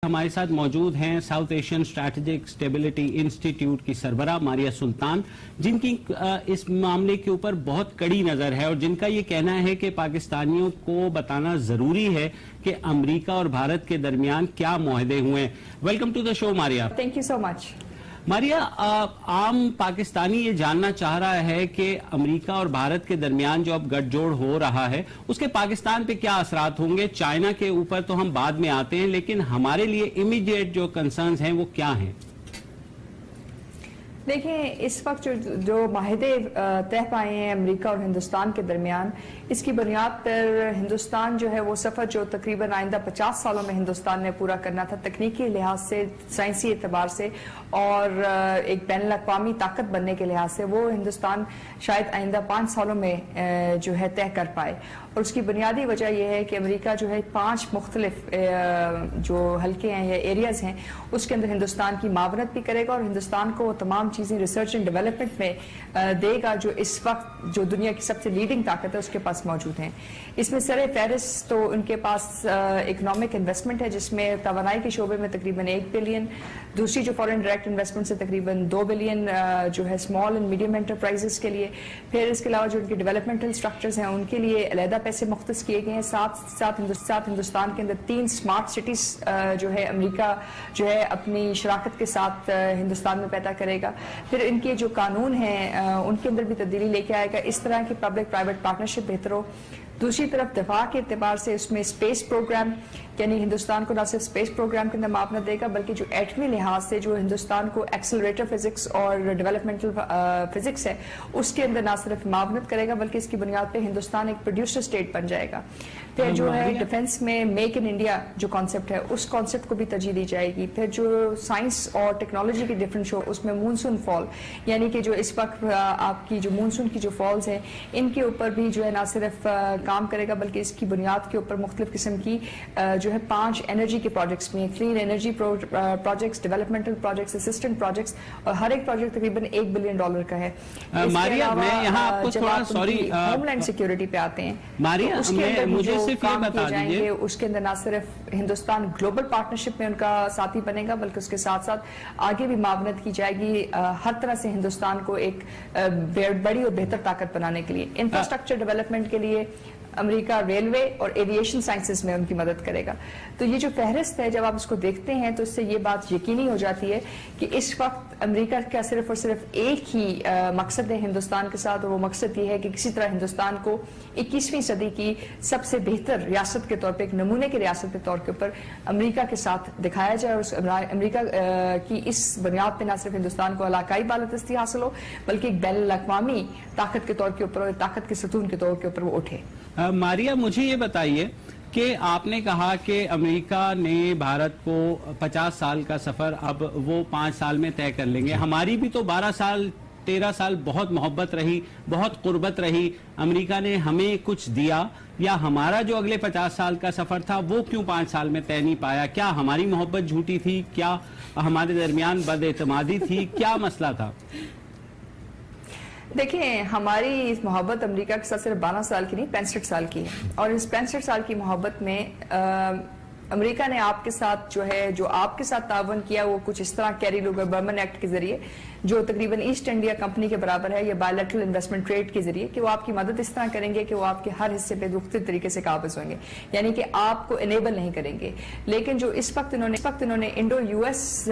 ہمارے ساتھ موجود ہیں south Asian strategic stability institute کی سربراہ ماریا سلطان، جن کی اس معاملے کے اوپر بہت کڑی نظر ہے اور جن کا یہ کہنا ہے کہ پاکستانیوں کو بتانا ضروری ہے کہ امریکہ اور بھارت کے درمیان کیا معاہدے ہوئے ہیں۔ Welcome to the show Maria. Thank you so much. Maria, عام پاکستانی یہ جاننا چاہ رہا ہے کہ امریکہ اور بھارت کے درمیان جو اب گٹھ جوڑ ہو رہا ہے اس کے پاکستان پہ کیا اثرات ہوں گے؟ چائنا کے اوپر تو ہم بعد میں آتے ہیں، لیکن ہمارے لیے امیڈیٹ جو کنسرنز ہیں وہ کیا ہیں؟ دیکھیں، اس وقت جو معاہدے طے پائے ہیں امریکہ اور ہندوستان کے درمیان، اس کی بنیاد پر ہندوستان جو ہے وہ سفر جو تقریباً آئندہ 50 سالوں میں ہندوستان نے پورا کرنا تھا، تکنیکی لحاظ سے، سائنسی اعتبار سے اور ایک بین الاقوامی طاقت بننے کے لحاظ سے، وہ ہندوستان شاید آئندہ 5 سالوں میں جو ہے طے کر پائے۔ اور اس کی بنیادی وجہ یہ ہے کہ امریکہ جو ہے 5 مختلف جو حلقے ہیں یا ایریاز ہیں اس کے اندر ہندوستان کی معاونت بھی کرے گا اور ہندوستان کو وہ تمام چیزیں ریسرچ اینڈ ڈیولپمنٹ میں دے گا جو اس وقت جو دنیا کی سب سے لیڈنگ طاقت ہے اس کے پاس موجود ہیں۔ اس میں سر فہرست تو ان کے پاس اکنامک انویسٹمنٹ ہے، جس میں توانائی کے شعبے میں تقریباً 1 بلین، دوسری جو فورن ڈائریکٹ انویسٹمنٹ سے تقریباً 2 بلین جو ہے اسمال اینڈ میڈیم انٹرپرائزز کے لیے، پھر اس کے علاوہ جو ان کے ڈیولپمنٹل سٹرکچرز ہیں ان کے لیے علیحدہ پیسے مختص کیے گئے ہیں۔ ساتھ ہندوستان کے اندر 3 اسمارٹ سٹیز جو ہے امریکہ جو ہے اپنی شراکت کے ساتھ ہندوستان میں پیدا کرے گا۔ پھر ان کے جو قانون ہیں ان کے اندر بھی تبدیلی لے کے آئے گا، اس طرح کی پبلک پرائیویٹ پارٹنرشپ بہتر ہو۔ دوسری طرف دفاع کے اعتبار سے اس میں اسپیس پروگرام، یعنی ہندوستان کو نہ صرف اسپیس پروگرام کے اندر معاونت دے گا بلکہ جو ایٹمی لحاظ سے جو ہندوستان کو ایکسلریٹر فزکس اور ڈیولپمنٹل فزکس ہے اس کے اندر نہ صرف معاونت کرے گا بلکہ اس کی بنیاد پہ ہندوستان ایک پروڈیوسر اسٹیٹ بن جائے گا۔ پھر جو ہے ڈیفنس میں میک ان انڈیا جو کانسیپٹ ہے اس کانسیپٹ کو بھی ترجیح دی جائے گی۔ پھر جو سائنس اور ٹیکنالوجی کی ڈفرینس ہو اس میں مونسون فال، یعنی کہ جو اس وقت آپ کی جو مونسون کی جو فالز ہیں ان کے اوپر بھی جو ہے نہ صرف کام کرے گا بلکہ اس کی بنیاد کے اوپر مختلف قسم کی جو ہے 5 انرجی کے پروجیکٹس میں، clean energy projects, developmental projects, assistant projects, اور ہر ایک پروجیکٹ تقریباً $1 بلین کا ہے۔ ماریا، میں یہاں آپ کو تھوڑا ہوم لینڈ سیکیورٹی پہ آتے ہیں، ماریا مجھے صرف یہ بتا دیجیے، اس کے اندر نہ صرف ہندوستان گلوبل پارٹنرشپ میں ان کا ساتھی بنے گا بلکہ اس کے ساتھ ساتھ آگے بھی معاونت کی جائے گی ہر طرح سے ہندوستان کو ایک بڑی اور بہتر طاقت بنانے کے لیے۔ انفراسٹرکچر ڈیولپمنٹ کے لیے امریکہ ریلوے اور ایویشن سائنسز میں ان کی مدد کرے گا۔ تو یہ جو فہرست ہے جب آپ اس کو دیکھتے ہیں تو اس سے یہ بات یقینی ہو جاتی ہے کہ اس وقت امریکہ کا صرف اور صرف ایک ہی مقصد ہے ہندوستان کے ساتھ، اور وہ مقصد یہ ہے کہ کسی طرح ہندوستان کو 21ویں صدی کی سب سے بہتر ریاست کے طور پہ، ایک نمونے کی ریاست کے طور کے اوپر امریکہ کے ساتھ دکھایا جائے، اور امریکہ کی اس بنیاد پہ نہ صرف ہندوستان کو علاقائی بالادستی حاصل ہو بلکہ ایک بین الاقوامی طاقت کے طور کے اوپر اور طاقت کے ستون کے طور کے اوپر وہ اٹھے۔ ماریا، مجھے یہ بتائیے کہ آپ نے کہا کہ امریکہ نے بھارت کو 50 سال کا سفر اب وہ 5 سال میں طے کر لیں گے۔ ہماری بھی تو 12 سال 13 سال بہت محبت رہی، بہت قربت رہی، امریکہ نے ہمیں کچھ دیا، یا ہمارا جو اگلے 50 سال کا سفر تھا وہ کیوں 5 سال میں طے نہیں پایا؟ کیا ہماری محبت جھوٹی تھی؟ کیا ہمارے درمیان بد اعتمادی تھی؟ کیا مسئلہ تھا؟ دیکھیں، ہماری محبت امریکہ کے ساتھ صرف 12 سال کی نہیں 65 سال کی ہے، اور اس 65 سال کی محبت میں امریکہ نے آپ کے ساتھ جو آپ کے ساتھ تعاون کیا وہ کچھ اس طرح کیری لوگر برمن ایکٹ کے ذریعے جو تقریباً ایسٹ انڈیا کمپنی کے برابر ہے، یا بائیلیٹرل انویسٹمنٹ ٹریڈ کے ذریعے، کہ وہ آپ کی مدد اس طرح کریں گے کہ وہ آپ کے ہر حصے پہ مختلف طریقے سے قابض ہوں گے، یعنی کہ آپ کو انیبل نہیں کریں گے۔ لیکن جو اس وقت انہوں نے انڈو یو ایس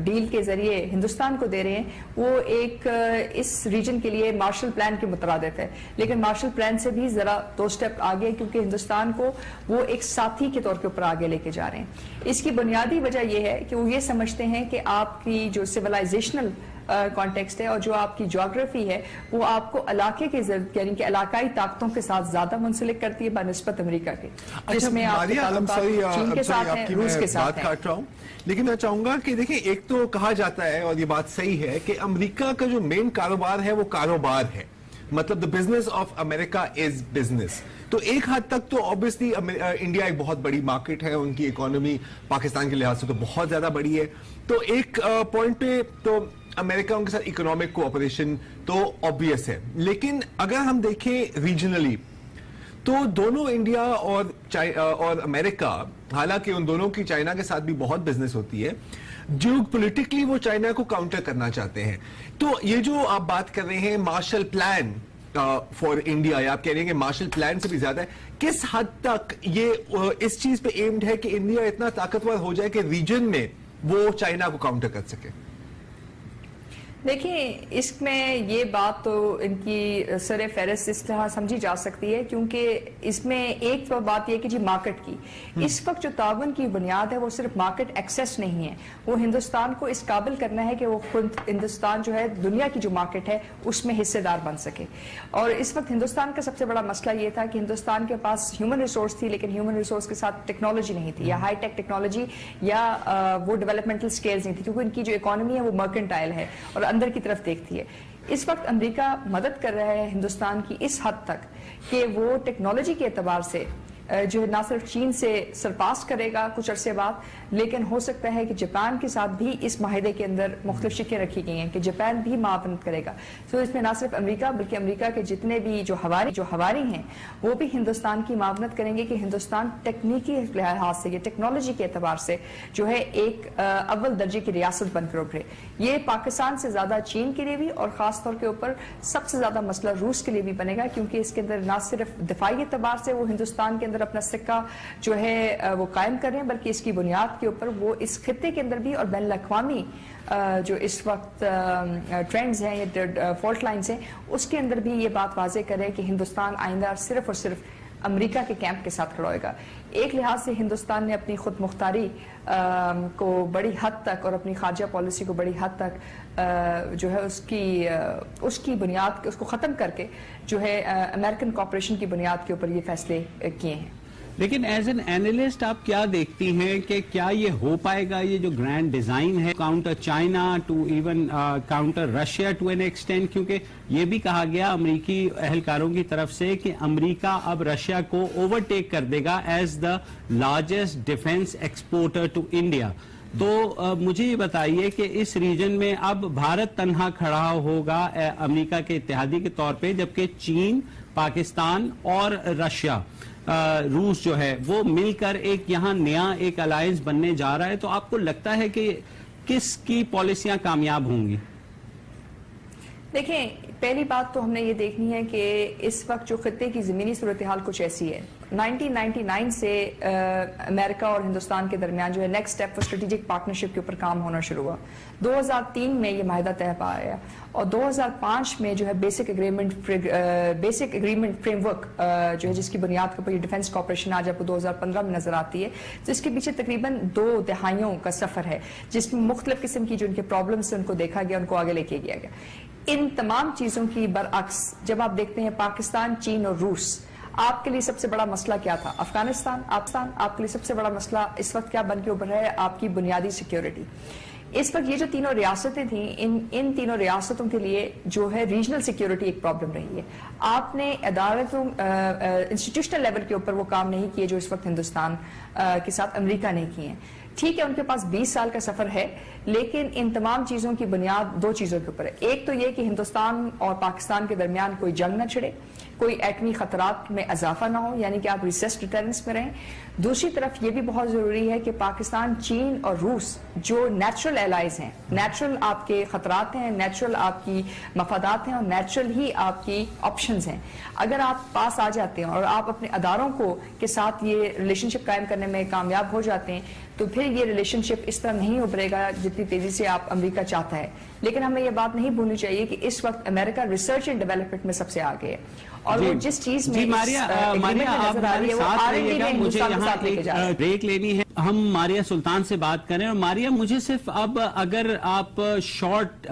ڈیل کے ذریعے ہندوستان کو دے رہے ہیں وہ ایک اس ریجن کے لیے مارشل پلان کے مترادف ہے، لیکن مارشل پلان سے بھی ذرا 2 سٹیپ آگے، کیونکہ ہندوستان کو وہ ایک ساتھی کے طور کے اوپر آگے لے کے جا رہے ہیں۔ اس کی بنیادی وجہ یہ ہے کہ وہ یہ سمجھتے ہیں کہ آپ کی جو سیولائزیشنل کانٹیکسٹ ہے اور جو آپ کی جیوگرافی ہے وہ آپ کو علاقے کے یعنی کہ علاقائی طاقتوں کے ساتھ زیادہ منسلک کرتی ہے بنسبت امریکہ کے، جس میں آپ کے تعلقات چین کے ساتھ ہیں، روس کے ساتھ ہیں۔ لیکن میں چاہوں گا کہ دیکھیں، ایک تو کہا جاتا ہے اور یہ بات صحیح ہے کہ امریکہ کا جو مین کاروبار ہے وہ کاروبار ہے، مطلب the business of America is business۔ تو ایک حد تک تو obviously انڈیا ایک بہت بڑی مارکیٹ ہے، ان کی اکانومی پاکستان کے لحاظ سے تو بہت زیادہ بڑی ہے، تو ایک پوائنٹ پہ تو امریکہ ان کے ساتھ اکنامک کوآپریشن تو obvious ہے۔ لیکن اگر ہم دیکھیں ریجنلی تو دونوں انڈیا اور امریکہ، حالانکہ ان دونوں کی چائنا کے ساتھ بھی بہت بزنس ہوتی ہے، جو پولیٹیکلی وہ چائنا کو کاؤنٹر کرنا چاہتے ہیں. تو یہ جو آپ بات کر رہے ہیں مارشل پلان فار انڈیا، یا آپ کہہ رہے ہیں کہ مارشل پلان سے بھی زیادہ ہے، کس حد تک یہ اس چیز پہ ایمڈ ہے کہ انڈیا اتنا طاقتور ہو جائے کہ ریجن میں وہ چائنا کو کاؤنٹر کر سکے؟ دیکھیں، اس میں یہ بات تو ان کی سر فہرست اس طرح سمجھی جا سکتی ہے، کیونکہ اس میں ایک تو بات یہ کہ جی مارکیٹ کی اس وقت جو تعاون کی بنیاد ہے وہ صرف مارکیٹ ایکسیس نہیں ہے، وہ ہندوستان کو اس قابل کرنا ہے کہ وہ خود ہندوستان جو ہے دنیا کی جو مارکیٹ ہے اس میں حصے دار بن سکے. اور اس وقت ہندوستان کا سب سے بڑا مسئلہ یہ تھا کہ ہندوستان کے پاس ہیومن ریسورس تھی، لیکن ہیومن ریسورس کے ساتھ ٹیکنالوجی نہیں تھی، یا ہائی ٹیک ٹیکنالوجی، یا وہ ڈیولپمنٹل سکیلز نہیں تھی، کیونکہ ان کی جو اکانومی ہے وہ مرکنٹائل ہے اور اندر کی طرف دیکھتی ہے. اس وقت امریکہ مدد کر رہا ہے ہندوستان کی اس حد تک کہ وہ ٹیکنالوجی کے اعتبار سے جو ہے نہ صرف چین سے سرپاس کرے گا کچھ عرصے بعد، لیکن ہو سکتا ہے کہ جاپان کے ساتھ بھی اس معاہدے کے اندر مختلف شقیں رکھی گئی ہیں کہ جاپان بھی معاونت کرے گا. تو اس میں نہ صرف امریکہ بلکہ امریکہ کے جتنے بھی جو ہواری ہیں وہ بھی ہندوستان کی معاونت کریں گے کہ ہندوستان تکنیکی لحاظ سے، یہ ٹیکنالوجی کے اعتبار سے جو ہے ایک اول درجے کی ریاست بن کر ابھرے. یہ پاکستان سے زیادہ چین کے لیے بھی، اور خاص طور کے اوپر سب سے زیادہ مسئلہ روس کے لیے بھی بنے گا، کیونکہ اس کے اندر نہ صرف دفاعی اعتبار سے وہ ہندوستان کے اندر اپنا سکہ جو ہے وہ قائم کر رہے ہیں، بلکہ اس کی بنیاد کے اوپر وہ اس خطے کے اندر بھی اور بین الاقوامی جو اس وقت ٹرینڈز ہیں یا فالٹ لائنز ہیں اس کے اندر بھی یہ بات واضح کرے کہ ہندوستان آئندہ صرف اور صرف امریکہ کے کیمپ کے ساتھ کھڑا ہوئے گا. ایک لحاظ سے ہندوستان نے اپنی خود مختاری کو بڑی حد تک اور اپنی خارجہ پالیسی کو بڑی حد تک جو ہے اس کی بنیاد اس کو ختم کر کے جو ہے امریکن کوآپریشن کی بنیاد کے اوپر یہ فیصلے کیے ہیں. لیکن ایز این اینالسٹ آپ کیا دیکھتی ہیں کہ کیا یہ ہو پائے گا، یہ جو گرینڈ ڈیزائن ہے counter China to even counter Russia to an extent, کیونکہ یہ بھی کہا گیا امریکی اہلکاروں کی طرف سے کہ امریکہ اب رشیا کو اوورٹیک کر دے گا as the largest defence exporter to India. تو مجھے یہ بتائیے کہ اس ریجن میں اب بھارت تنہا کھڑا ہوگا امریکہ کے اتحادی کے طور پہ، جبکہ چین، پاکستان اور رشیا، روس جو ہے وہ مل کر ایک یہاں نیا ایک الائنس بننے جا رہا ہے. تو آپ کو لگتا ہے کہ کس کی پالیسیاں کامیاب ہوں گی؟ دیکھیں، پہلی بات تو ہم نے یہ دیکھنی ہے کہ اس وقت جو خطے کی زمینی صورتحال کچھ ایسی ہے. 1999 سے امریکہ اور ہندوستان کے درمیان جو ہے next step for strategic partnership کے اوپر کام ہونا شروع ہوا. 2003 میں یہ معاہدہ طے پایا اور 2005 میں جو ہے بیسک اگریمنٹ فریم ورک جو ہے جس کی بنیاد کے اوپر یہ ڈیفنس کوآپریشن آج آپ کو 2015 میں نظر آتی ہے، تو اس کے پیچھے تقریباً 2 دہائیوں کا سفر ہے جس میں مختلف قسم کی جو ان کے پرابلمس ان کو دیکھا گیا، ان کو آگے لے کے گیا گیا. ان تمام چیزوں کی برعکس جب آپ دیکھتے ہیں پاکستان، چین اور روس، آپ کے لیے سب سے بڑا مسئلہ کیا تھا؟ افغانستان. آپ کے لیے سب سے بڑا مسئلہ اس وقت کیا بن کے ابھر رہا ہے؟ آپ کی بنیادی سیکیورٹی. اس وقت یہ جو تینوں ریاستیں تھیں، ان تینوں ریاستوں کے لیے جو ہے ریجنل سیکیورٹی ایک پرابلم رہی ہے. آپ نے ادارتوں انسٹیٹیوشنل لیول کے اوپر وہ کام نہیں کیے جو اس وقت ہندوستان کے ساتھ امریکہ نے کیے ہیں. ٹھیک ہے، ان کے پاس 20 سال کا سفر ہے، لیکن ان تمام چیزوں کی بنیاد 2 چیزوں کے اوپر ہے. ایک تو یہ کہ ہندوستان اور پاکستان کے درمیان کوئی جنگ نہ چھڑے، کوئی ایٹمی خطرات میں اضافہ نہ ہو، یعنی کہ آپ ریسیس ڈیٹرنس میں رہیں. دوسری طرف یہ بھی بہت ضروری ہے کہ پاکستان، چین اور روس جو نیچرل ایلائز ہیں، نیچرل آپ کے خطرات ہیں، نیچرل آپ کی مفادات ہیں اور نیچرل ہی آپ کی آپشنز ہیں، اگر آپ پاس آ جاتے ہیں اور آپ اپنے اداروں کے ساتھ یہ ریلیشن شپ قائم کرنے میں کامیاب ہو جاتے ہیں تو پھر یہ ریلیشن شپ اس طرح نہیں ابھرے گا جتنی تیزی سے آپ امریکہ چاہتا ہے. لیکن ہمیں یہ بات نہیں بھولنی چاہیے کہ اس وقت امریکہ ریسرچ اینڈ ڈیولپمنٹ میں سب سے آگے ہے، اور وہ جس چیز میں ماریا آپ ہمارے ساتھ رہیے گا، مجھے یہاں ایک بریک لینی ہے. ہم ماریا سلطان سے بات کریں. اور ماریا، مجھے صرف اب اگر آپ شارٹ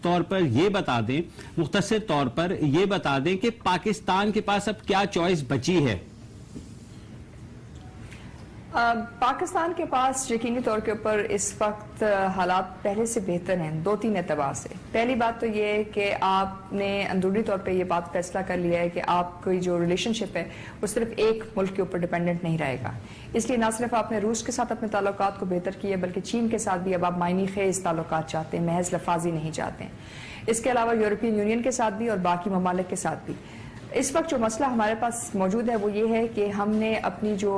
طور پر یہ بتا دیں، مختصر طور پر یہ بتا دیں کہ پاکستان کے پاس اب کیا چوائس بچی ہے؟ پاکستان کے پاس یقینی طور کے اوپر اس وقت حالات پہلے سے بہتر ہیں 2-3 اعتبار سے. پہلی بات تو یہ ہے کہ آپ نے اندرونی طور پہ یہ بات فیصلہ کر لیا ہے کہ آپ کی جو ریلیشن شپ ہے وہ صرف ایک ملک کے اوپر ڈیپینڈنٹ نہیں رہے گا. اس لیے نہ صرف آپ نے روس کے ساتھ اپنے تعلقات کو بہتر کیے بلکہ چین کے ساتھ بھی اب آپ معنی خیز تعلقات چاہتے ہیں، محض لفاظی نہیں چاہتے ہیں. اس کے علاوہ یورپین یونین کے ساتھ بھی اور باقی ممالک کے ساتھ بھی. اس وقت جو مسئلہ ہمارے پاس موجود ہے وہ یہ ہے کہ ہم نے اپنی جو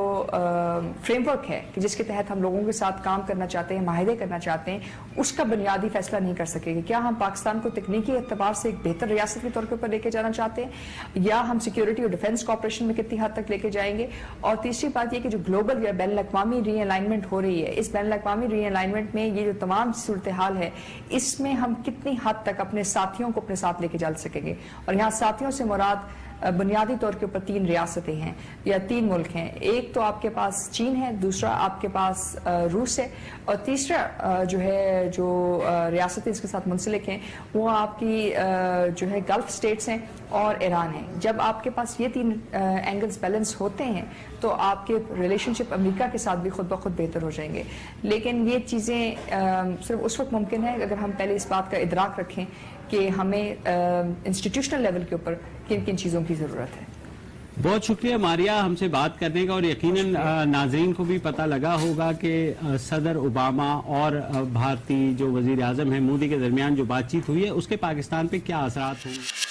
فریم ورک ہے کہ جس کے تحت ہم لوگوں کے ساتھ کام کرنا چاہتے ہیں، معاہدے کرنا چاہتے ہیں، اس کا بنیادی فیصلہ نہیں کر سکے گا. کیا ہم پاکستان کو تکنیکی اعتبار سے ایک بہتر ریاست کے طور کے اوپر لے کے جانا چاہتے ہیں، یا ہم سیکیورٹی اور ڈیفنس کوآپریشن میں کتنی حد تک لے کے جائیں گے. اور تیسری بات یہ کہ جو گلوبل یا بین الاقوامی ری الائنمنٹ ہو رہی ہے، اس بین الاقوامی ری الائنمنٹ میں یہ جو تمام صورتحال ہے، اس میں ہم کتنی حد تک اپنے ساتھیوں کو اپنے ساتھ لے کے جا سکیں گے. اور یہاں ساتھیوں سے مراد بنیادی طور کے اوپر 3 ریاستیں ہیں یا 3 ملک ہیں. ایک تو آپ کے پاس چین ہے، دوسرا آپ کے پاس روس ہے، اور تیسرا جو ریاستیں اس کے ساتھ منسلک ہیں وہ آپ کی جو ہے گلف سٹیٹس ہیں اور ایران ہے. جب آپ کے پاس یہ 3 اینگلز بیلنس ہوتے ہیں تو آپ کے ریلیشن شپ امریکہ کے ساتھ بھی خود بخود بہتر ہو جائیں گے. لیکن یہ چیزیں صرف اس وقت ممکن ہے اگر ہم پہلے اس بات کا ادراک رکھیں کہ ہمیں انسٹیٹیوشنل لیول کے اوپر کن کن چیزوں کی ضرورت ہے. بہت شکریہ ماریا ہم سے بات کرنے کا، اور یقیناً ناظرین کو بھی پتہ لگا ہوگا کہ صدر اوباما اور بھارتی جو وزیر اعظم ہیں مودی کے درمیان جو بات چیت ہوئی ہے اس کے پاکستان پہ کیا اثرات ہوں گے.